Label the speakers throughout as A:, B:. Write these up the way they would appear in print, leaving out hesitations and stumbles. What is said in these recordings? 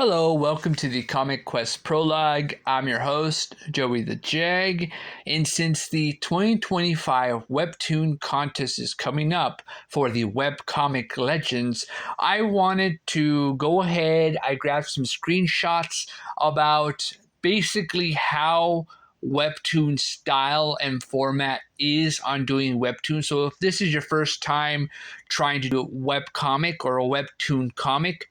A: Hello, welcome to the Comic Quest Prologue. I'm your host, Joey the JAG, and since the 2025 Webtoon contest is coming up for the webcomic legends, I wanted to go ahead. I grabbed some screenshots about basically how Webtoon style and format is on doing Webtoon. So if this is your first time trying to do a webcomic or a Webtoon comic,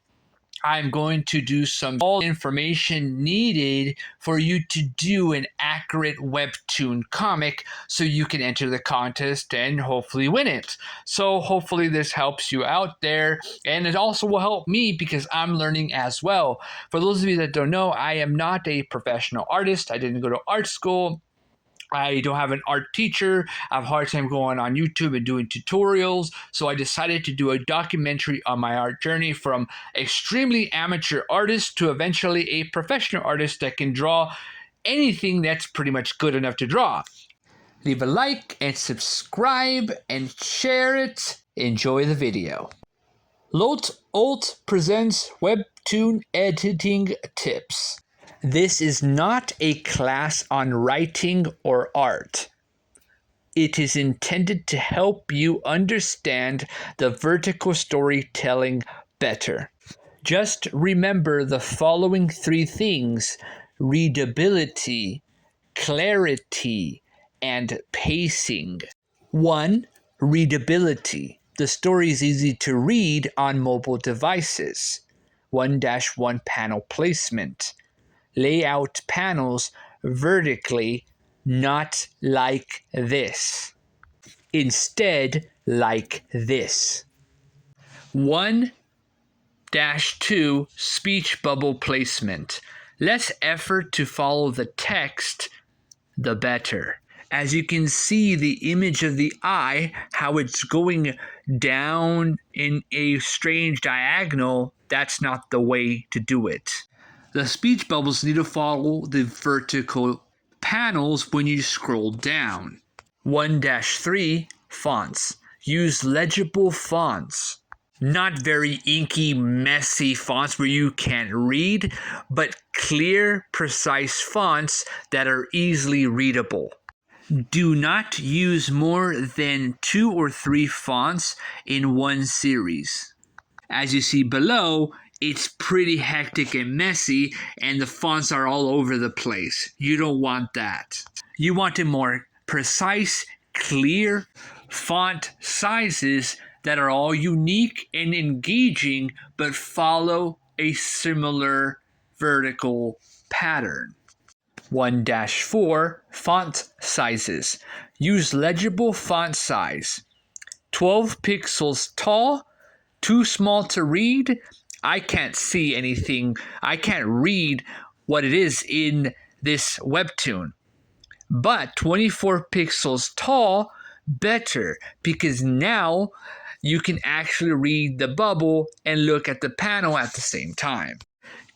A: I'm going to do all information needed for you to do an accurate Webtoon comic so you can enter the contest and hopefully win it. So hopefully this helps you out there, and it also will help me because I'm learning as well. For those of you that don't know, I am not a professional artist. I didn't go to art school. I don't have an art teacher. I have a hard time going on YouTube and doing tutorials. So I decided to do a documentary on my art journey from extremely amateur artist to eventually a professional artist that can draw anything that's pretty much good enough to draw. Leave a like and subscribe and share it. Enjoy the video. Lot Alt presents Webtoon editing tips. This is not a class on writing or art. It is intended to help you understand the vertical storytelling better. Just remember the following three things: readability, clarity, and pacing. 1. Readability. The story is easy to read on mobile devices. 1-1 panel placement. Lay out panels vertically, not like this. Instead, like this. 1-2 speech bubble placement. Less effort to follow the text, the better. As you can see, the image of the eye, how it's going down in a strange diagonal, that's not the way to do it. The speech bubbles need to follow the vertical panels when you scroll down. 1-3 fonts. Use legible fonts. Not very inky, messy fonts where you can't read, but clear, precise fonts that are easily readable. Do not use more than 2 or 3 fonts in one series. As you see below, it's pretty hectic and messy, and the fonts are all over the place. You don't want that. You want a more precise, clear font sizes that are all unique and engaging, but follow a similar vertical pattern. 1-4 font sizes. Use legible font size. 12 pixels tall, too small to read. I can't see anything. I can't read what it is in this Webtoon. But 24 pixels tall, better, because now you can actually read the bubble and look at the panel at the same time.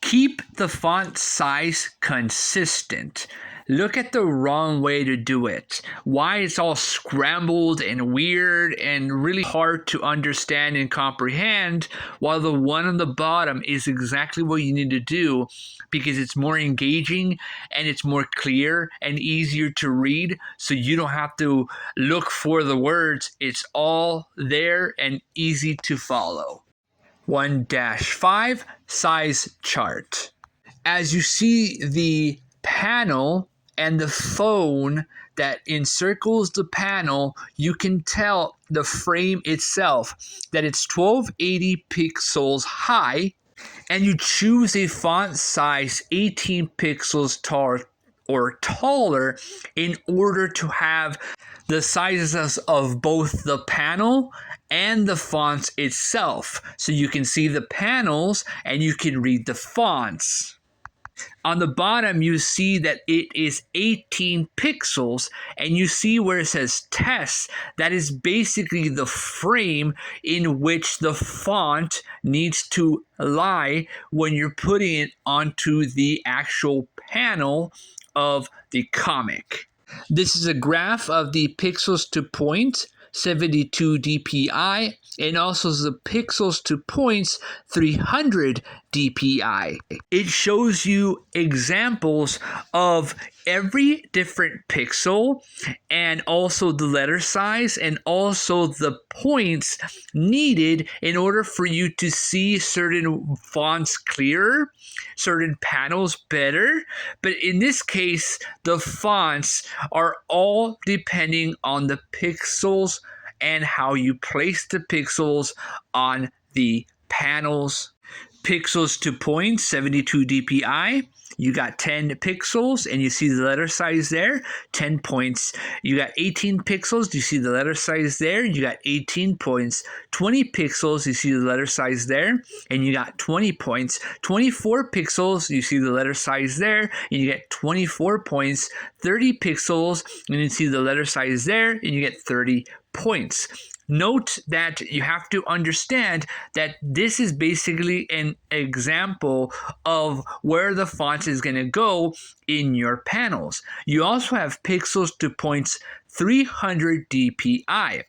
A: Keep the font size consistent. Look at the wrong way to do it. Why it's all scrambled and weird and really hard to understand and comprehend, while the one on the bottom is exactly what you need to do because it's more engaging and it's more clear and easier to read, so you don't have to look for the words. It's all there and easy to follow. 1-5 size chart. As you see the panel and the phone that encircles the panel, you can tell the frame itself that it's 1280 pixels high, and you choose a font size 18 pixels tall or taller in order to have the sizes of both the panel and the fonts itself, so you can see the panels and you can read the fonts. On the bottom, you see that it is 18 pixels, and you see where it says test. That is basically the frame in which the font needs to lie when you're putting it onto the actual panel of the comic. This is a graph of the pixels to point, 72 dpi, and also the pixels to points, 300 DPI. It shows you examples of every different pixel and also the letter size and also the points needed in order for you to see certain fonts clearer, certain panels better. But in this case, the fonts are all depending on the pixels and how you place the pixels on the panels. Pixels to points, 72 dpi. You got 10 pixels and you see the letter size there, 10 points. You got 18 pixels, you see the letter size there, you got 18 points. 20 pixels, you see the letter size there, and you got 20 points. 24 pixels, you see the letter size there, and you get 24 points. 30 pixels, and you see the letter size there, and you get 30 points. Note that you have to understand that this is basically an example of where the font is going to go in your panels. You also have pixels to points 300 dpi.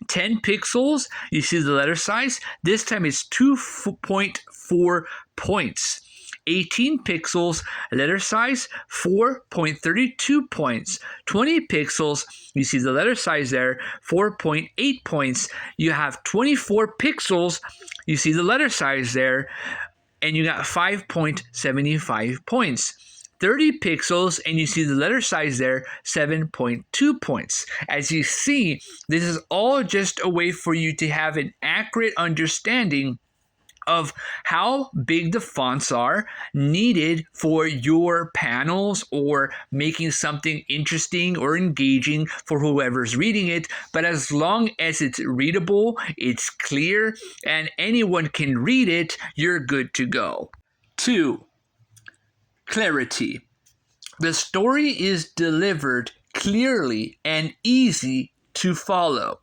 A: 10 pixels, you see the letter size. This time it's 2.4 points. 18 pixels, letter size, 4.32 points. 20 pixels, you see the letter size there, 4.8 points. You have 24 pixels, you see the letter size there, and you got 5.75 points. 30 pixels, and you see the letter size there, 7.2 points. As you see, this is all just a way for you to have an accurate understanding of how big the fonts are needed for your panels or making something interesting or engaging for whoever's reading it. But as long as it's readable, it's clear, and anyone can read it, you're good to go. 2. Clarity. The story is delivered clearly and easy to follow.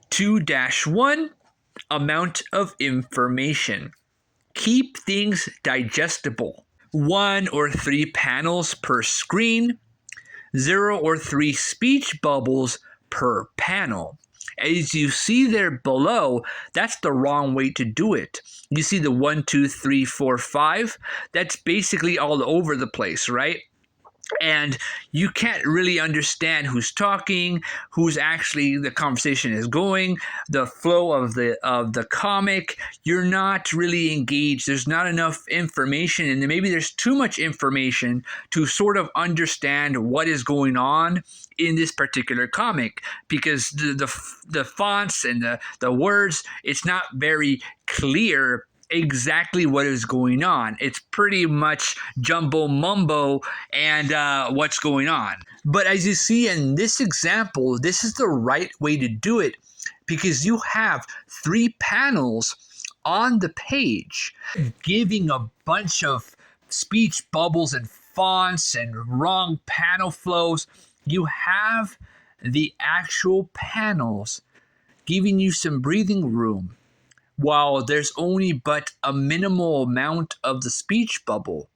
A: 2-1. Amount of information. Keep things digestible. 1 or 3 panels per screen. 0 or 3 speech bubbles per panel. As you see there below, that's the wrong way to do it. You see the 1, 2, 3, 4, 5? That's basically all over the place, right? And you can't really understand who's talking, who's actually the conversation is going, the flow of the comic. You're not really engaged. There's not enough information, and maybe there's too much information to sort of understand what is going on in this particular comic, because the fonts and the words, it's not very clear exactly what is going on. It's pretty much jumbo mumbo and what's going on. But as you see in this example, this is the right way to do it, because you have 3 panels on the page giving a bunch of speech bubbles and fonts and wrong panel flows. You have the actual panels giving you some breathing room, while there's only but a minimal amount of the speech bubble.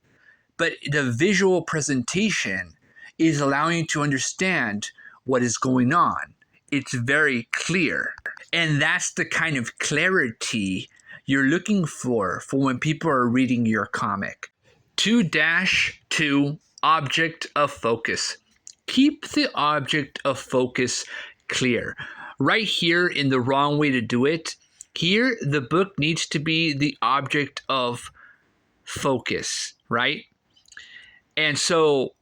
A: But the visual presentation is allowing you to understand what is going on. It's very clear. And that's the kind of clarity you're looking for when people are reading your comic. 2-2, object of focus. Keep the object of focus clear. Right here in the wrong way to do it, here, the book needs to be the object of focus, right? And so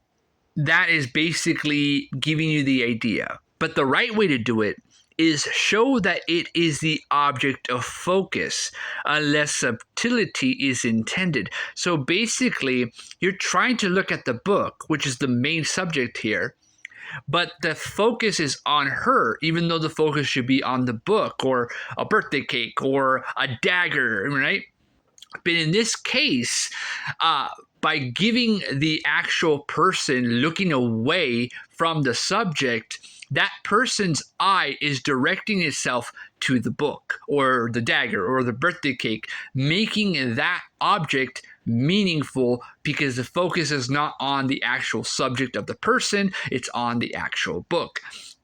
A: that is basically giving you the idea. But the right way to do it is show that it is the object of focus, unless subtlety is intended. So basically, you're trying to look at the book, which is the main subject here, but the focus is on her, even though the focus should be on the book or a birthday cake or a dagger, right? But in this case, by giving the actual person looking away from the subject, that person's eye is directing itself to the book or the dagger or the birthday cake, making that object meaningful, because the focus is not on the actual subject of the person, it's on the actual book.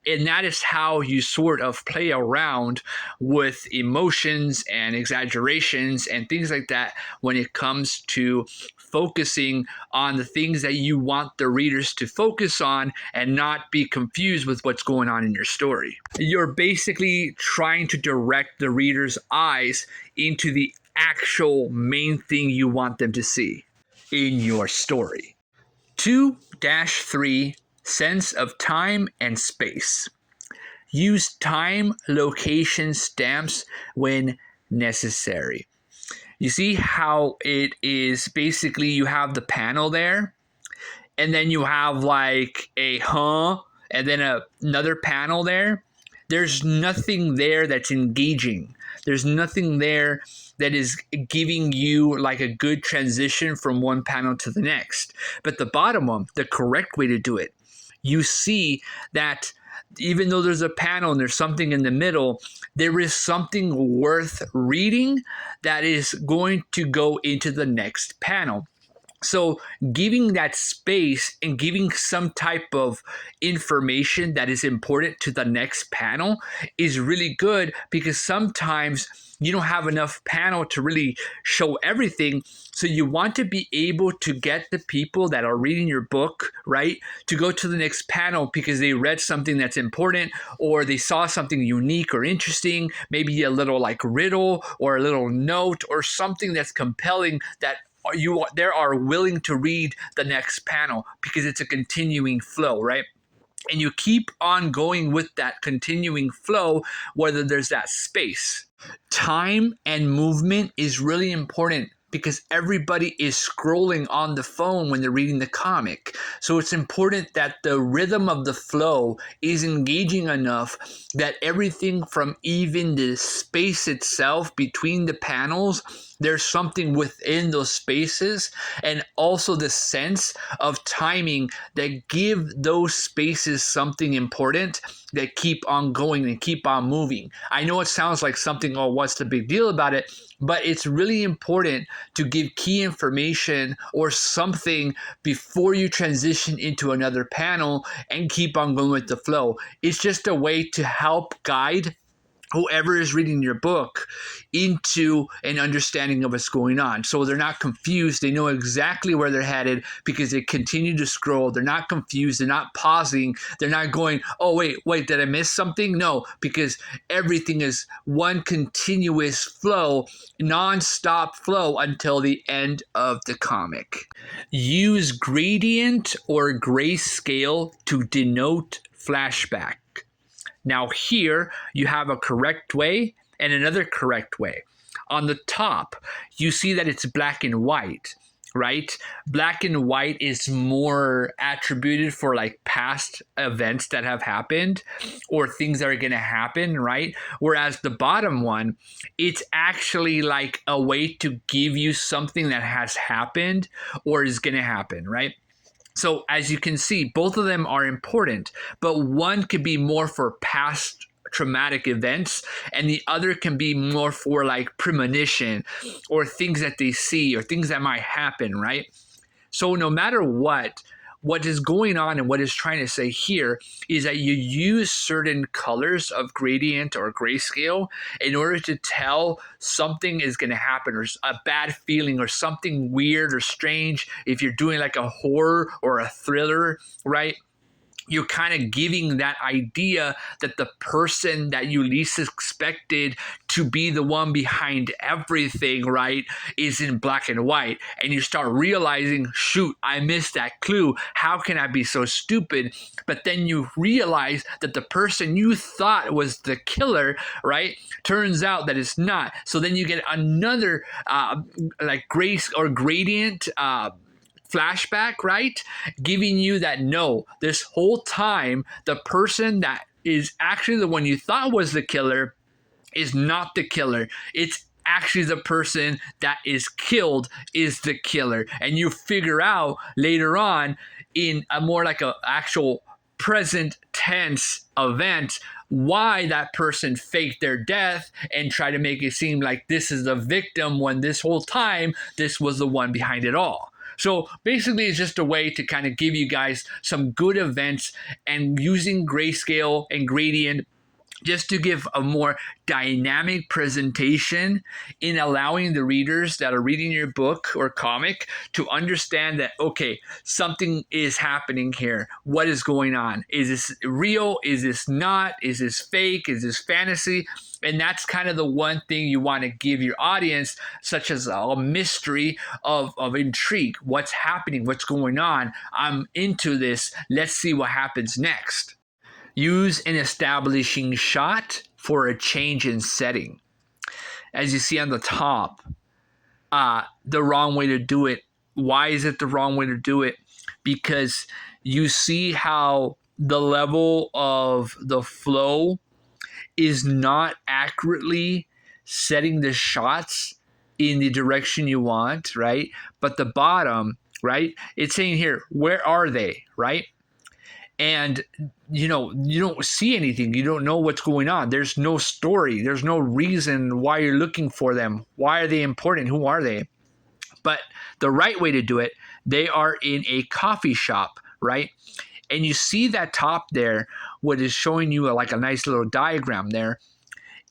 A: And that is how you sort of play around with emotions and exaggerations and things like that when it comes to focusing on the things that you want the readers to focus on and not be confused with what's going on in your story. You're basically trying to direct the reader's eyes into the actual main thing you want them to see in your story. 2-3 Sense of time and space. Use time, location stamps when necessary. You see how it is basically you have the panel there, and then you have like a and then another panel there. There's nothing there that's engaging. There's nothing there that is giving you like a good transition from one panel to the next. But the bottom one, the correct way to do it, you see that even though there's a panel and there's something in the middle, there is something worth reading that is going to go into the next panel. So giving that space and giving some type of information that is important to the next panel is really good, because sometimes you don't have enough panel to really show everything. So you want to be able to get the people that are reading your book, right, to go to the next panel because they read something that's important, or they saw something unique or interesting, maybe a little like riddle or a little note or something that's compelling that they are willing to read the next panel because it's a continuing flow, right? And you keep on going with that continuing flow, whether there's that space. Time and movement is really important because everybody is scrolling on the phone when they're reading the comic. So it's important that the rhythm of the flow is engaging enough that everything from even the space itself between the panels, there's something within those spaces, and also the sense of timing that give those spaces something important that keep on going and keep on moving. I know it sounds like something, oh, what's the big deal about it? But it's really important to give key information or something before you transition into another panel and keep on going with the flow. It's just a way to help guide whoever is reading your book into an understanding of what's going on. So they're not confused. They know exactly where they're headed because they continue to scroll. They're not confused. They're not pausing. They're not going, oh, wait, did I miss something? No, because everything is one continuous flow, non-stop flow until the end of the comic. Use gradient or grayscale to denote flashback. Now here you have a correct way and another correct way. On the top, you see that it's black and white, right? Black and white is more attributed for like past events that have happened or things that are going to happen, right? Whereas the bottom one, it's actually like a way to give you something that has happened or is going to happen, right? So as you can see, both of them are important, but one could be more for past traumatic events and the other can be more for like premonition or things that they see or things that might happen, right? So no matter what is going on and what is trying to say here is that you use certain colors of gradient or grayscale in order to tell something is going to happen or a bad feeling or something weird or strange. If you're doing like a horror or a thriller, right? You're kind of giving that idea that the person that you least expected to be the one behind everything, right, is in black and white. And you start realizing, shoot, I missed that clue. How can I be so stupid? But then you realize that the person you thought was the killer, right, turns out that it's not. So then you get another like grace or gradient flashback, right? Giving you that no, this whole time, the person that is actually the one you thought was the killer is not the killer. It's actually the person that is killed is the killer. And you figure out later on in a more like a actual present tense event why that person faked their death and try to make it seem like this is the victim when this whole time this was the one behind it all. So basically, it's just a way to kind of give you guys some good events and using grayscale and gradient just to give a more dynamic presentation in allowing the readers that are reading your book or comic to understand that, okay, something is happening here. What is going on? Is this real? Is this not? Is this fake? Is this fantasy? And that's kind of the one thing you want to give your audience, such as a mystery of intrigue. What's happening? What's going on? I'm into this. Let's see what happens next. Use an establishing shot for a change in setting. As you see on the top, the wrong way to do it. Why is it the wrong way to do it? Because you see how the level of the flow is not accurately setting the shots in the direction you want, right? But the bottom, right? It's saying here, where are they, right? And you don't see anything. You don't know what's going on. There's no story. There's no reason why you're looking for them. Why are they important? Who are they? But the right way to do it, they are in a coffee shop, right? And you see that top there, what is showing you like a nice little diagram there.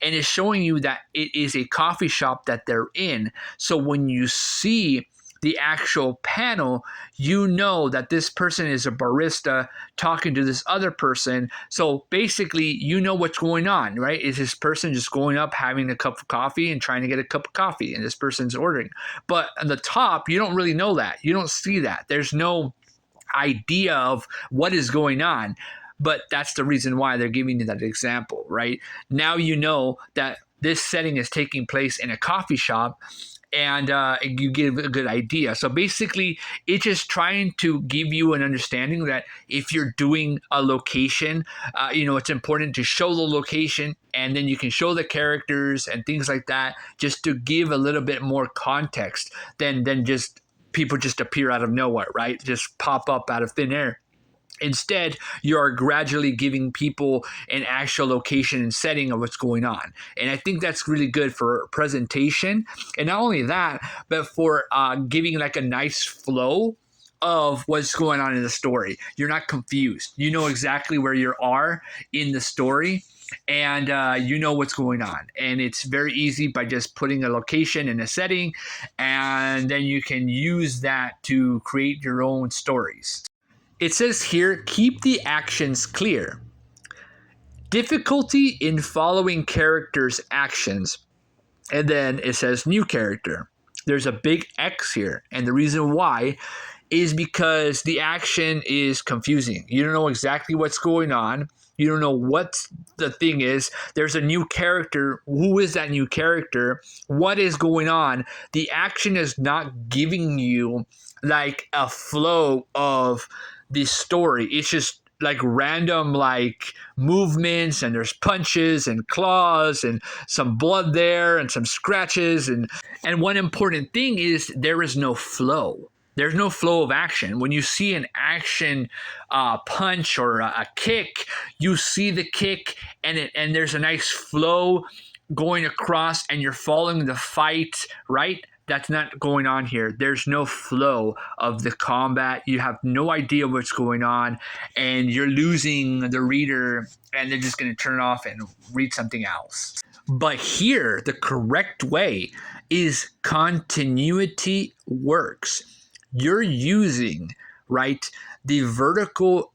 A: And it's showing you that it is a coffee shop that they're in. So when you see the actual panel, you know that this person is a barista talking to this other person. So basically, you know what's going on, right? Is this person just going up, having a cup of coffee and trying to get a cup of coffee, and this person's ordering. But on the top, you don't really know that. You don't see that. There's no idea of what is going on. But that's the reason why they're giving you that example, right? Now you know that this setting is taking place in a coffee shop, and you give a good idea. So basically, it's just trying to give you an understanding that if you're doing a location, it's important to show the location, and then you can show the characters and things like that, just to give a little bit more context than just people just appear out of nowhere, right? Just pop up out of thin air. Instead, you are gradually giving people an actual location and setting of what's going on. And I think that's really good for presentation. And not only that, but for giving like a nice flow of what's going on in the story. You're not confused. You know exactly where you are in the story, and you know what's going on. And it's very easy by just putting a location and a setting, and then you can use that to create your own stories. It says here, keep the actions clear. Difficulty in following characters' actions. And then it says new character. There's a big X here. And the reason why is because the action is confusing. You don't know exactly what's going on. You don't know what the thing is. There's a new character. Who is that new character? What is going on? The action is not giving you like a flow of the story. It's just like random like movements, and there's punches and claws and some blood there and some scratches, and one important thing is there is no flow. There's no flow of action. When you see an action punch or a kick, you see the kick, and there's a nice flow going across, and you're following the fight, right? That's not going on here. There's no flow of the combat. You have no idea what's going on, and you're losing the reader, and they're just going to turn it off and read something else. But here, the correct way is continuity works. You're using, right, the vertical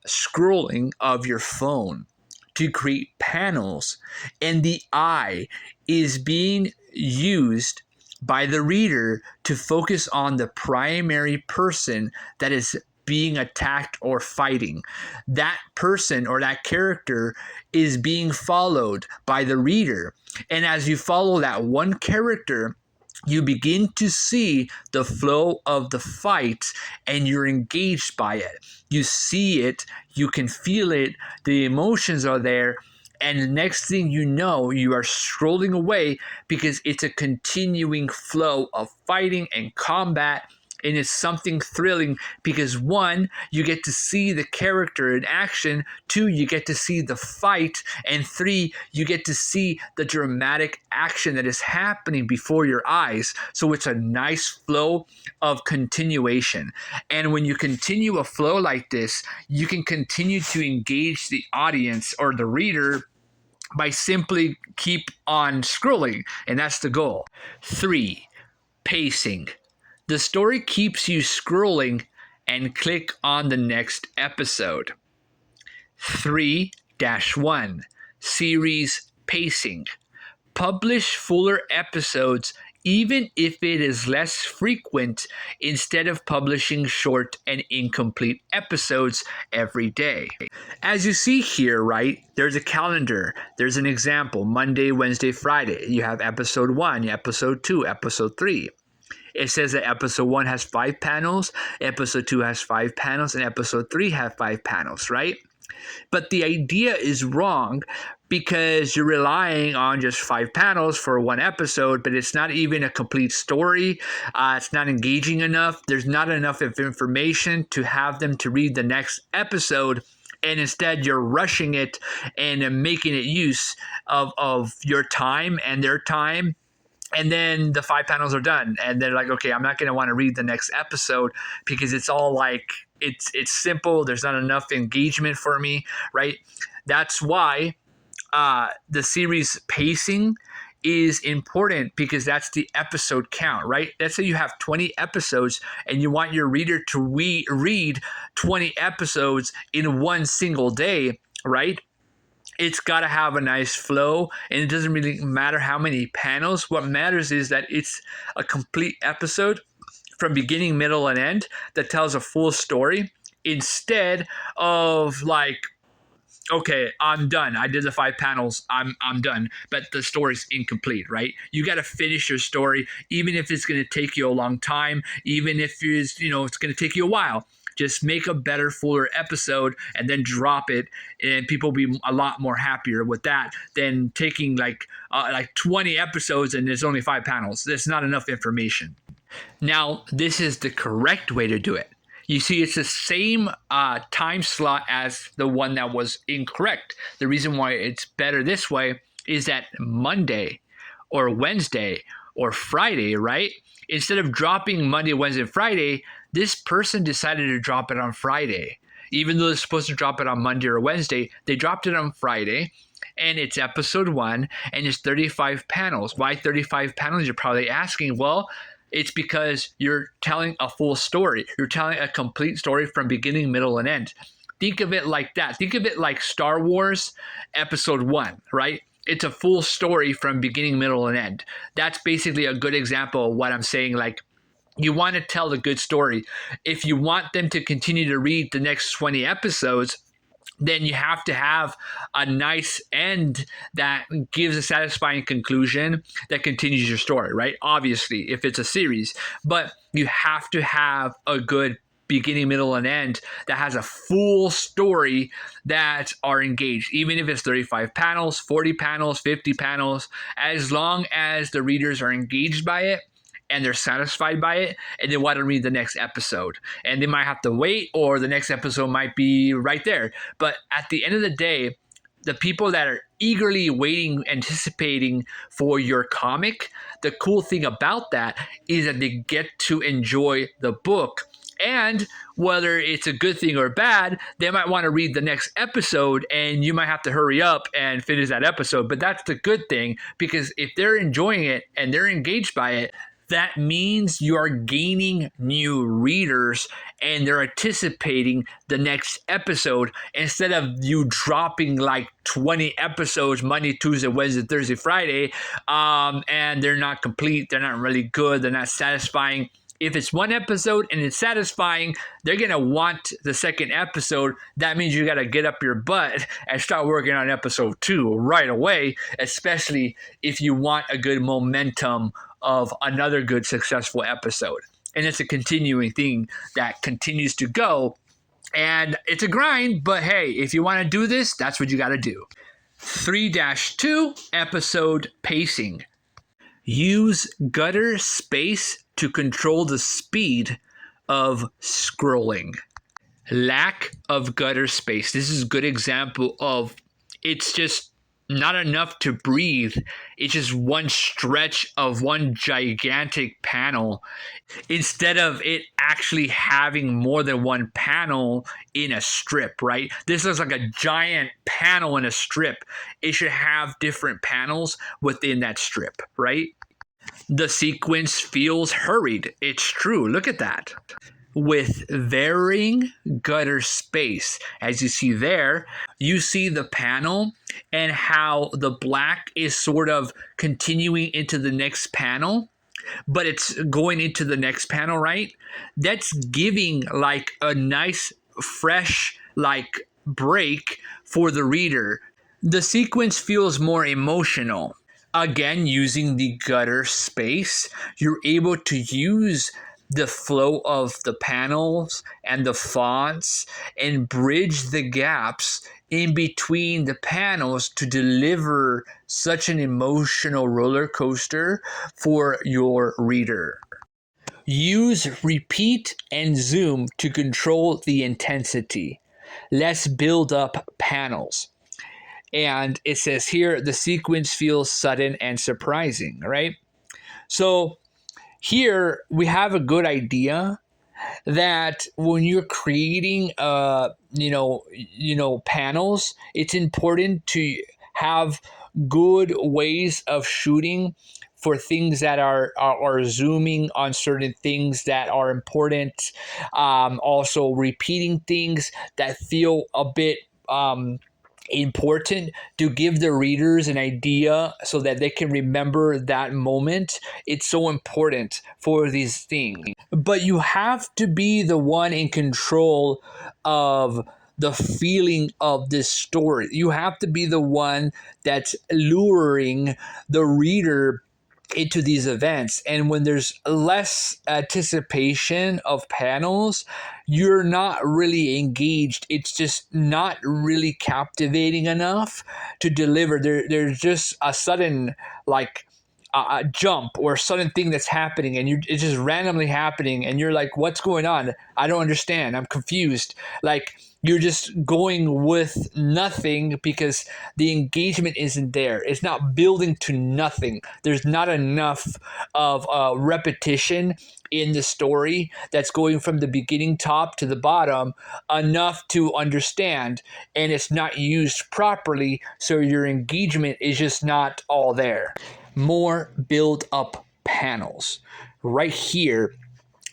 A: scrolling of your phone to create panels, and the eye is being used by the reader to focus on the primary person that is being attacked or fighting. That person or that character is being followed by the reader. And as you follow that one character, you begin to see the flow of the fight, and you're engaged by it. You see it, you can feel it, the emotions are there. And the next thing you know, you are scrolling away because it's a continuing flow of fighting and combat, And it's something thrilling because 1, you get to see the character in action, 2, you get to see the fight, and 3, you get to see the dramatic action that is happening before your eyes. So it's a nice flow of continuation. And when you continue a flow like this, you can continue to engage the audience or the reader by simply keep on scrolling, and that's the goal. 3, pacing. The story keeps you scrolling and click on the next episode. 3-1, series pacing. Publish fuller episodes even if it is less frequent instead of publishing short and incomplete episodes every day. As you see here, right, there's a calendar. There's an example, Monday, Wednesday, Friday. You have episode 1, episode 2, episode 3. It says that episode 1 has 5 panels, episode 2 has 5 panels, and episode 3 has 5 panels, right? But the idea is wrong because you're relying on just 5 panels for one episode, but it's not even a complete story. It's not engaging enough. There's not enough of information to have them to read the next episode. And instead, you're rushing it and making it use of your time and their time. And then the 5 panels are done. And they're like, okay, I'm not going to want to read the next episode because it's all like, it's simple. There's not enough engagement for me, right? That's why the series pacing is important, because that's the episode count, right? Let's say you have 20 episodes and you want your reader to read 20 episodes in one single day, right? It's got to have a nice flow, and it doesn't really matter how many panels. What matters is that it's a complete episode from beginning, middle, and end that tells a full story, instead of like, okay, I'm done. I did the 5 panels. I'm done. But the story's incomplete, right? You got to finish your story, even if it's going to take you a long time, even if it's going to take you a while. Just make a better, fuller episode and then drop it, and people will be a lot more happier with that than taking like 20 episodes and there's only 5 panels. There's not enough information. Now, this is the correct way to do it. You see, it's the same time slot as the one that was incorrect. The reason why it's better this way is that Monday or Wednesday or Friday, right? Instead of dropping Monday, Wednesday, Friday, this person decided to drop it on Friday. Even though they're supposed to drop it on Monday or Wednesday, they dropped it on Friday, and it's episode 1, and it's 35 panels. Why 35 panels? You're probably asking. Well, it's because you're telling a full story. You're telling a complete story from beginning, middle, and end. Think of it like that. Think of it like Star Wars episode 1, right? It's a full story from beginning, middle, and end. That's basically a good example of what I'm saying. Like, you want to tell a good story. If you want them to continue to read the next 20 episodes, then you have to have a nice end that gives a satisfying conclusion that continues your story, right? Obviously, if it's a series. But you have to have a good beginning, middle, and end that has a full story that are engaged, even if it's 35 panels, 40 panels, 50 panels, as long as the readers are engaged by it and they're satisfied by it and they want to read the next episode. And they might have to wait, or the next episode might be right there. But at the end of the day, the people that are eagerly waiting, anticipating for your comic, the cool thing about that is that they get to enjoy the book. And whether it's a good thing or bad, they might want to read the next episode, and you might have to hurry up and finish that episode. But that's the good thing, because if they're enjoying it and they're engaged by it, that means you are gaining new readers and they're anticipating the next episode, instead of you dropping like 20 episodes Monday, Tuesday, Wednesday, Thursday, Friday, and they're not complete, they're not really good, they're not satisfying. If it's one episode and it's satisfying, they're going to want the second episode. That means you got to get up your butt and start working on episode 2 right away, especially if you want a good momentum of another good, successful episode. And it's a continuing thing that continues to go. And it's a grind, but hey, if you want to do this, that's what you got to do. 3-2, episode pacing. Use gutter space to control the speed of scrolling. Lack of gutter space. This is a good example of it's just not enough to breathe. It's just one stretch of one gigantic panel instead of it actually having more than one panel in a strip, right? This looks like a giant panel in a strip. It should have different panels within that strip, right? The sequence feels hurried. It's true. Look at that. With varying gutter space. As you see there, you see the panel and how the black is sort of continuing into the next panel, but it's going into the next panel, right? That's giving like a nice, fresh, like break for the reader. The sequence feels more emotional. Again, using the gutter space, you're able to use the flow of the panels and the fonts and bridge the gaps in between the panels to deliver such an emotional roller coaster for your reader. Use repeat and zoom to control the intensity. Let's build up panels. And it says here the sequence feels sudden and surprising, right? So here we have a good idea that when you're creating panels, it's important to have good ways of shooting for things that are zooming on certain things that are important. Also repeating things that feel a bit important to give the readers an idea so that they can remember that moment. It's so important for these things. But you have to be the one in control of the feeling of this story. You have to be the one that's luring the reader into these events. And when there's less anticipation of panels, you're not really engaged. It's just not really captivating enough to deliver. There's just a sudden like a jump or a sudden thing that's happening, and it's just randomly happening, and you're like, what's going on? I don't understand. I'm confused. Like you're just going with nothing because the engagement isn't there. It's not building to nothing. There's not enough of repetition in the story that's going from the beginning top to the bottom enough to understand, and it's not used properly, so your engagement is just not all there. More build up panels. Right here,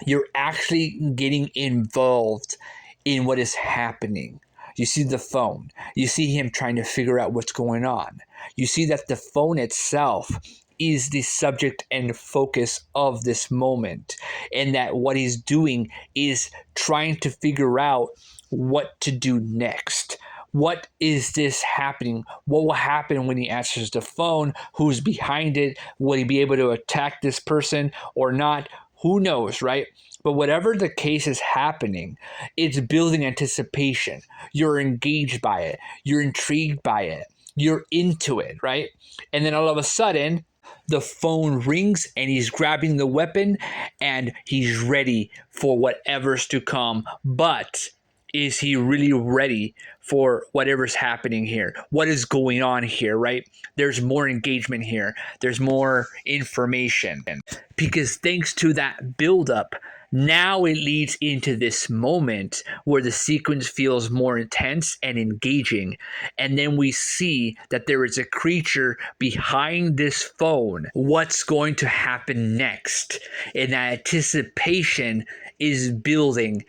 A: you're actually getting involved in what is happening. You see the phone. You see him trying to figure out what's going on. You see that the phone itself is the subject and focus of this moment, and that what he's doing is trying to figure out what to do next. What is this happening? What will happen when he answers the phone? Who's behind it? Will he be able to attack this person or not? Who knows, right? But whatever the case is happening, it's building anticipation. You're engaged by it. You're intrigued by it. You're into it, right? And then all of a sudden, the phone rings and he's grabbing the weapon and he's ready for whatever's to come. But is he really ready for whatever's happening here? What is going on here, right? There's more engagement here. There's more information. Because thanks to that buildup, now it leads into this moment where the sequence feels more intense and engaging. And then we see that there is a creature behind this phone. What's going to happen next? And that anticipation is building,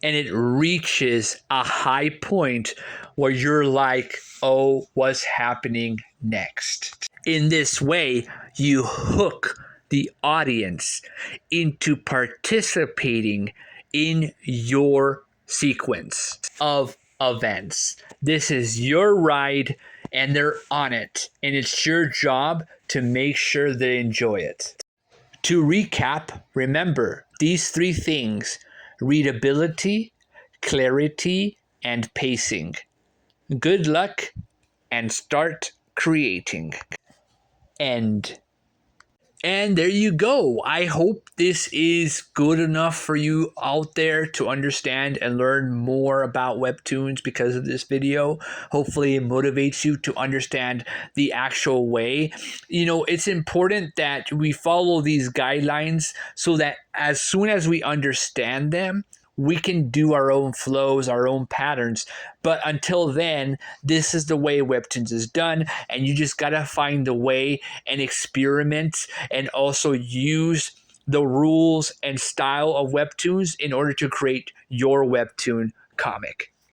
A: and it reaches a high point where you're like, oh, what's happening next? In this way, you hook the audience into participating in your sequence of events. This is your ride and they're on it, and it's your job to make sure they enjoy it. To recap, remember these three things: readability, clarity, and pacing. Good luck and start creating. End. And there you go. I hope this is good enough for you out there to understand and learn more about Webtoons because of this video. Hopefully, it motivates you to understand the actual way. You know, it's important that we follow these guidelines so that as soon as we understand them, we can do our own flows, our own patterns. But until then, this is the way Webtoons is done, and you just gotta find the way and experiment and also use the rules and style of Webtoons in order to create your Webtoon comic.